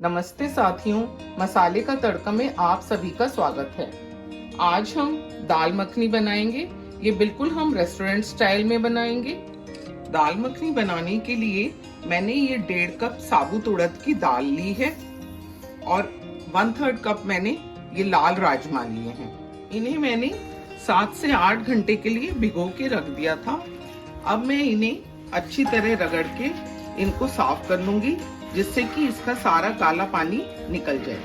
नमस्ते साथियों, मसाले का तड़का में आप सभी का स्वागत है। आज हम दाल मखनी बनाएंगे। ये बिल्कुल हम रेस्टोरेंट स्टाइल में बनाएंगे। दाल मखनी बनाने के लिए मैंने ये 1.5 कप साबुत उड़द की दाल ली है और 1/3 कप मैंने ये लाल राजमा लिए हैं। इन्हें मैंने 7 से 8 घंटे के लिए भिगो के रख दिया था। अब मैं इन्हें अच्छी तरह रगड़ के इनको साफ कर लूंगी, जिससे कि इसका सारा काला पानी निकल जाए।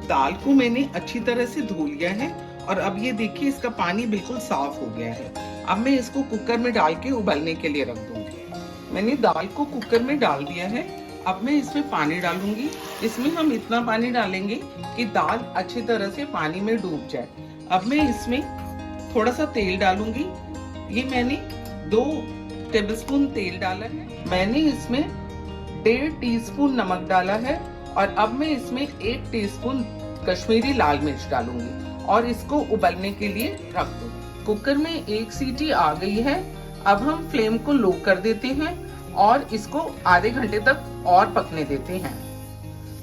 दाल को मैंने अच्छी तरह से धो लिया है और अब ये देखिए इसका पानी बिल्कुल साफ हो गया है। अब मैं इसको कुकर में डाल के उबलने के लिए रख दूंगी। मैंने दाल को कुकर में डाल दिया है। अब मैं इसमें पानी डालूंगी। इसमें हम इतना पानी डालेंगे कि दाल अच्छी तरह से पानी में डूब जाए। अब मैं इसमें थोड़ा सा तेल डालूंगी। ये मैंने 2 टेबलस्पून तेल डाला है। मैंने इसमें 1.5 टीस्पून नमक डाला है और अब मैं इसमें 1 टीस्पून कश्मीरी लाल मिर्च डालूंगी और इसको उबलने के लिए रख दूं। कुकर में 1 सीटी आ गई है। अब हम फ्लेम को लो कर देते हैं और इसको आधे घंटे तक और पकने देते हैं।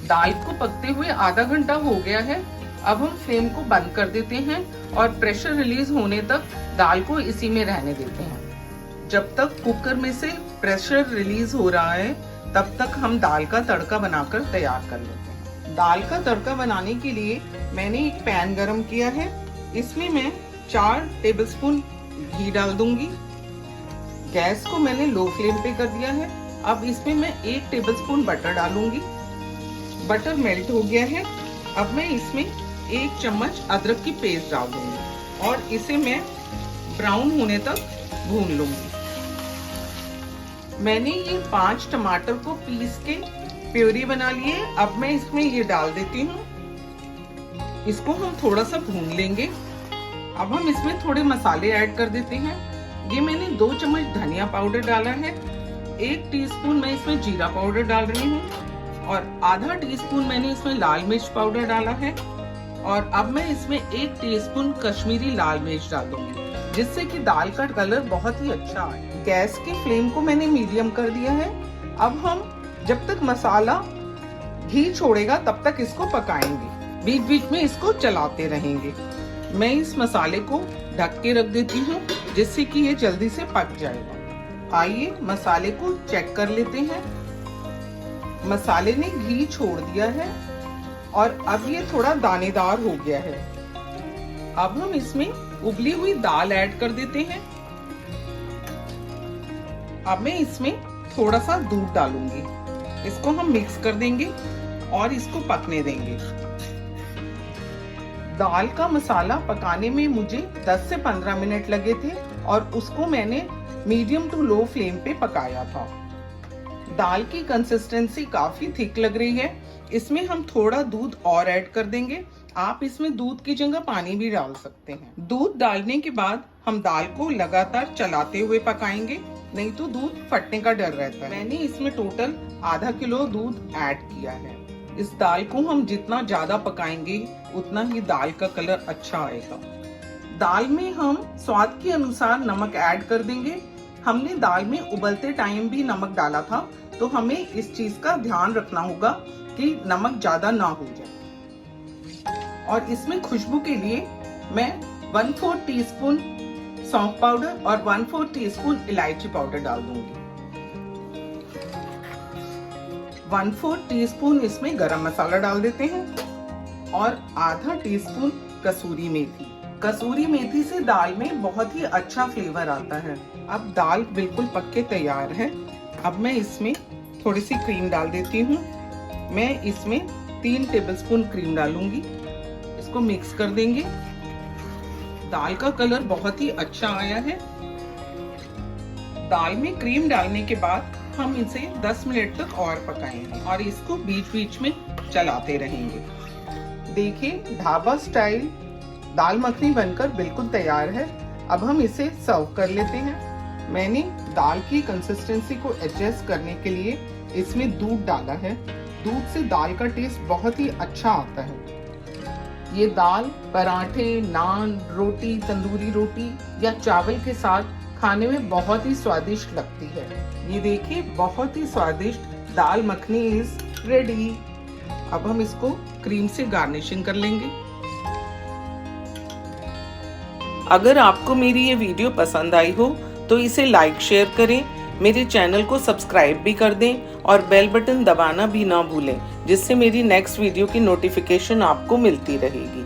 दाल को पकते हुए आधा घंटा हो गया है। अब हम फ्लेम को बंद कर देते हैं और प्रेशर रिलीज होने तक दाल को इसी में रहने देते हैं। जब तक कुकर में से प्रेशर रिलीज हो रहा है, तब तक हम दाल का तड़का बनाकर तैयार कर लेते हैं। दाल का तड़का बनाने के लिए मैंने एक पैन गरम किया है। इसमें मैं 4 टेबलस्पून घी डाल दूंगी। गैस को मैंने लो फ्लेम पे कर दिया है। अब इसमें मैं 1 टेबलस्पून बटर डालूंगी। बटर मेल्ट हो गया है। अब मैं इसमें 1 चम्मच अदरक की पेस्ट डाल दूंगी और इसे मैं ब्राउन होने तक भून लूंगी। मैंने ये 5 टमाटर को पीस के प्यूरी बना लिए। अब मैं इसमें ये डाल देती हूँ। इसको हम थोड़ा सा भून लेंगे। अब हम इसमें थोड़े मसाले ऐड कर देते हैं। ये मैंने 2 चम्मच धनिया पाउडर डाला है। 1 टीस्पून मैं इसमें जीरा पाउडर डाल रही हूँ और आधा टीस्पून मैंने इसमें लाल मिर्च पाउडर डाला है और अब मैं इसमें 1 टीस्पून कश्मीरी लाल मिर्च डाल दूंगी, जिससे कि दाल का कलर बहुत ही अच्छा आए। गैस की फ्लेम को मैंने मीडियम कर दिया है। अब हम जब तक मसाला घी छोड़ेगा तब तक इसको पकाएंगे। बीच बीच में इसको चलाते रहेंगे। मैं इस मसाले को ढक के रख देती हूँ, जिससे कि ये जल्दी से पक जाएगा। आइए मसाले को चेक कर लेते हैं। मसाले ने घी छोड़ दिया है और अब ये थोड़ा दानेदार हो गया है। अब हम इसमें उबली हुई दाल ऐड कर देते हैं। अब मैं इसमें थोड़ा सा दूध डालूंगी। इसको हम मिक्स कर देंगे और इसको पकने देंगे। दाल का मसाला पकाने में मुझे 10 से 15 मिनट लगे थे और उसको मैंने मीडियम टू लो फ्लेम पे पकाया था। दाल की कंसिस्टेंसी काफी थिक लग रही है। इसमें हम थोड़ा दूध और ऐड कर देंगे। आप इसमें दूध की जगह पानी भी डाल सकते हैं। दूध डालने के बाद हम दाल को लगातार चलाते हुए पकाएंगे, नहीं तो दूध फटने का डर रहता है। मैंने इसमें टोटल आधा किलो दूध ऐड किया है। इस दाल को हम जितना ज्यादा पकाएंगे उतना ही दाल का कलर अच्छा आएगा। दाल में हम स्वाद के अनुसार नमक ऐड कर देंगे। हमने दाल में उबलते टाइम भी नमक डाला था, तो हमें इस चीज का ध्यान रखना होगा कि नमक ज्यादा ना हो जाए। और इसमें खुशबू के लिए मैं 1/4 टीस्पून सौंफ पाउडर और 1/4 टीस्पून इलायची पाउडर डाल दूंगी। 1/4 टीस्पून इसमें गरम मसाला डाल देते हैं और आधा टीस्पून कसूरी मेथी। कसूरी मेथी से दाल में बहुत ही अच्छा फ्लेवर आता है। अब दाल बिल्कुल पक के तैयार है। अब मैं इसमें थोड़ी सी क्रीम डाल देती हूँ। मैं इसमें 3 टेबलस्पून क्रीम डालूंगी। इसको मिक्स कर देंगे। दाल का कलर बहुत ही अच्छा आया है। दाल में क्रीम डालने के बाद हम इसे 10 मिनट तक और पकाएंगे और इसको बीच बीच में चलाते रहेंगे। देखिए ढाबा स्टाइल दाल मखनी बनकर बिल्कुल तैयार है। अब हम इसे सर्व कर लेते हैं। मैंने दाल की कंसिस्टेंसी को एडजस्ट करने के लिए इसमें दूध डाला है। दूध से दाल का टेस्ट बहुत ही अच्छा आता है। ये दाल पराठे, नान, रोटी, तंदूरी रोटी या चावल के साथ खाने में बहुत ही स्वादिष्ट लगती है। ये देखिए बहुत ही स्वादिष्ट दाल मखनी इज रेडी। अब हम इसको क्रीम से गार्निशिंग कर लेंगे। अगर आपको मेरी ये वीडियो पसंद आई हो तो इसे लाइक शेयर करें, मेरे चैनल को सब्सक्राइब भी कर दें और बेल बटन दबाना भी ना भूलें, जिससे मेरी नेक्स्ट वीडियो की नोटिफिकेशन आपको मिलती रहेगी।